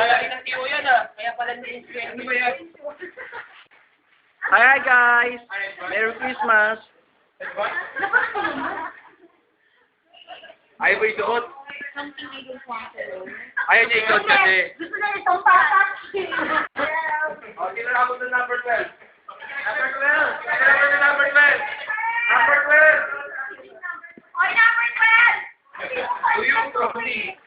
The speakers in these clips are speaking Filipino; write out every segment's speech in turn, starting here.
Lalaki ng tiyo yan ah. Kaya pala ni-influence. Ano ba yan? Hi guys! Merry Christmas! Ayaw ba isuot? Ayaw niya isuot kasi. Gusto na itong patak. O, sino na ako sa number 12? Number 12! Sino na ako sa number 12? Number 12! Oy, number 12! Uyong Trophy.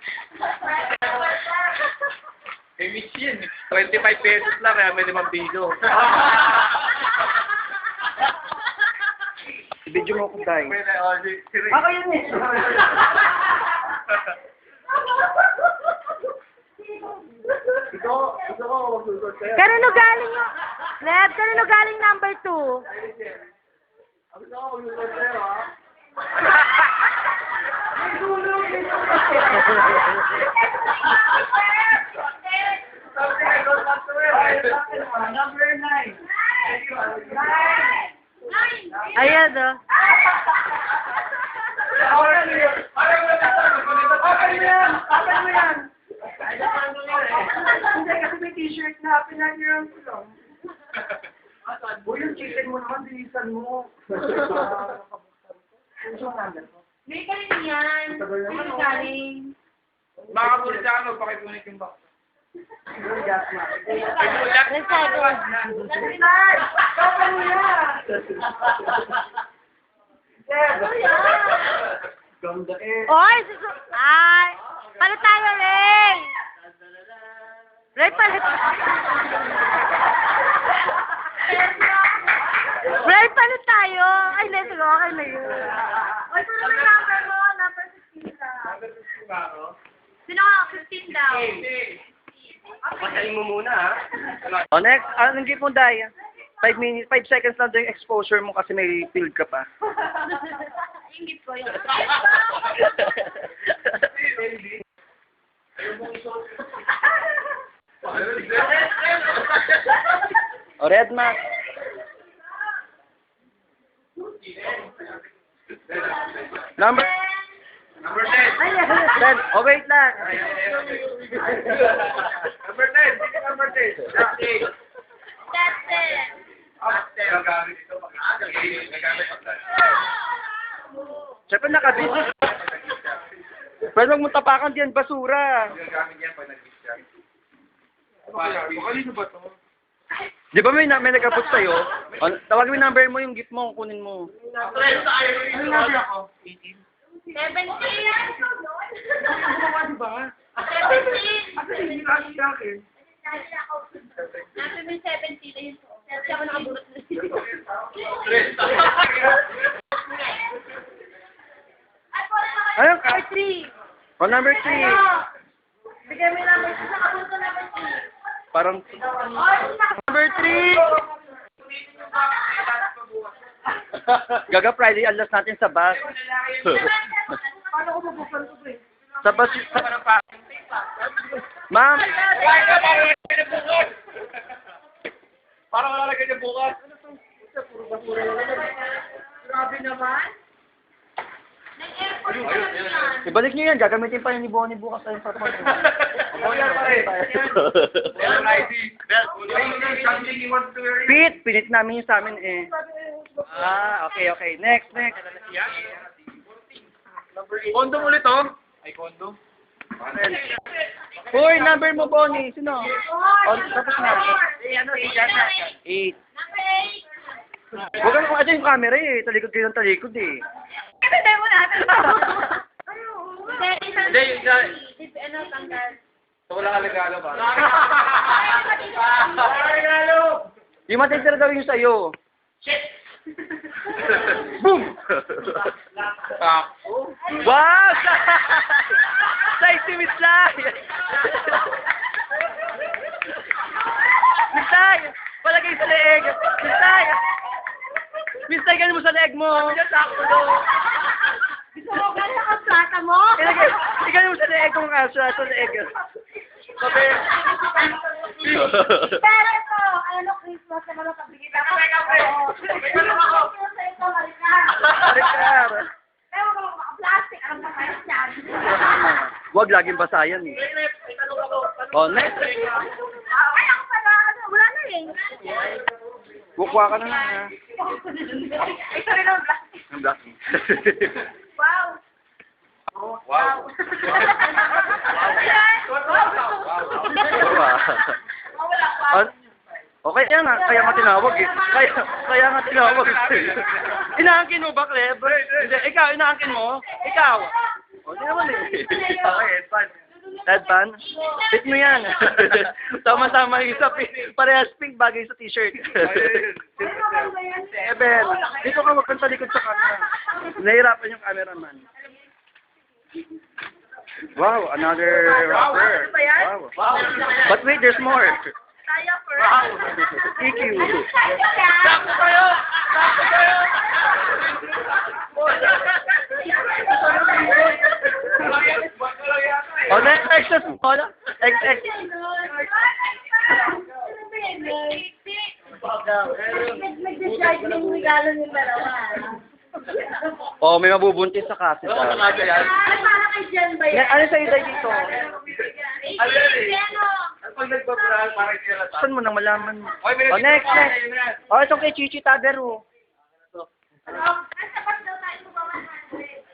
Eh, miss yan. 25 pesos lang kaya may 5 piso. Video mo ko tayo. Ako yun eh. Ito ko, magsusot sa'yo. Kanino galing yung... Leb, kanino galing number 2? Ito ko, magsusot sa'yo ha. Number 9. Ayan, oh. Hindi, kasi may t-shirt na pinag-iram ko lang. Uy, yung chicken mo naman, bilisan mo. May galing yan. May galing. Mga Bulgano, pakipunit yung box. Ganda eh. Oy, ay, palit tayo, Ray. Ray, palit. Ray, palit tayo. Ay, let's go. Okay na yun. Oy, sino yung number mo? Number 15 ka. Sino ka? 15 daw. Pasahin mo muna ha. O next, anong gift mo, Day? 5 minutes, 5 seconds lang yung exposure mo kasi may field ka pa. Ingit ko yun. O red mask. Number Number 10. 10. O wait lang. Number 10. Sige, number 10. That's it. That's it. Gagamit ito. Gagamit ito. Siyempre naka-business. Pwede mong tapakan diyan, basura. Gagamit yan pag nag-gift siya. Kanino ba ito? Di ba may nag-apot sa'yo? O, tawagin mo yung number mo, yung gift mo, kunin mo. Ano number ako? 18. 17. Diba? 17. Kasi hindi lang siya akin. Nasa may 17 na yun. Kasi ako nakaburot na siya. Ayun ka. Number 3. O number 3. Bigyan mo yung number 2. Nakaburot ko number 3. Parang... Number 3. Gaga Friday, alas natin sa bus. Paano ko mabuksan ito eh? Sa bus... Ma'am! Parang wala na ganyan bukas. Grabe naman. Nag-airport ka lang yan. Ibalik niyo yan, gagamitin pa yun ni Bonnie bukas tayo sa pag. Wala pa rin. Meron ID. Something you want to wear. Pete, pinit namin yung sa amin eh. Ah, okay, okay. Next. Condom ulit oh. Ay, condom. Hoy, number mo, Bonnie. Sino? O, tapos na. 8. Number 8. Huwag kang yung camera eh. Talikod kayo ng talikod eh. Kasi mo natin. Hindi, yun nga. Ano, tanggal. So, wala ka regalo ba? Yung matitira daw yung sa'yo. Boom! Wow! Sexy Miss Lai! Miss Lai! Palagay sa leeg! Miss Lai! Miss Lai, ganun mo sa leeg mo! Gusto mo ka sa plata mo? Ganun mo sa leeg mo nga sa leeg. Sabi... Pero ito, ano, Christmas na mga pabigit ako. Arikar! Pero kung maka-plastic, alam na kayo siyan. Huwag laging basayan eh. May tanong ako. Oh, next. Ay, ako pala, ano, wala na eh. Bukwa ka na lang, ha? Ay, sorry lang, black. Ang black. Wow. Wow. Ayan. Wow. Wala pa. Okay, kaya nga tinawag eh. Kaya nga tinawag. Inaangkin mo ba, Cleb? Hindi, ikaw, inaangkin mo? Ikaw. O, di naman eh. Okay, headband. Headband? Fit mo yan. Tama-tama yung sa pink. Parehas pink, bagay sa t-shirt. Ebel, dito ka wag kang talikod sa camera. Nahirapan yung cameraman. Wow, another rapper. Wow. But wait, there's more. Tayo first. Wow. EQ. Sakto kayo! Sakto kayo! Oh, next exercise mo. XX. Nag-decide yung regalo ng dalawa. Oh, may mabubuntis sa kasit. Ano ka yan? Ay, para kay Jen ba yan? Ano sa iday dito? Ano yan eh? Pag nagpa-prank, parang kailan Saan mo nang malaman mo? Okay, may Oh, next. Oh, itong kay Chichi Tadero. Ang sapat daw tayo mo ba 100?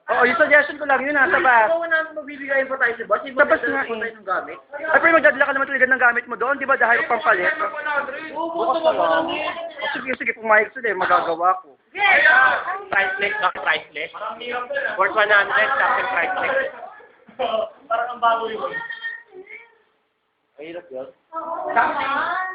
Oo, yung suggestion ko lang yun, nasa bus. Oo na, mabibigayin pa tayo sa bus. Sa bus nga eh. ng gamit. Ay, pero magdadala ka naman talaga ng gamit mo doon, di ba? Dahil pampalit. Bukas na lang. Oh, sige, pumayag sila eh, magagawa ko. Priceless, not priceless. Worth 100, tapos priceless. Parang ang bago yun. Mahirap yun. Oo.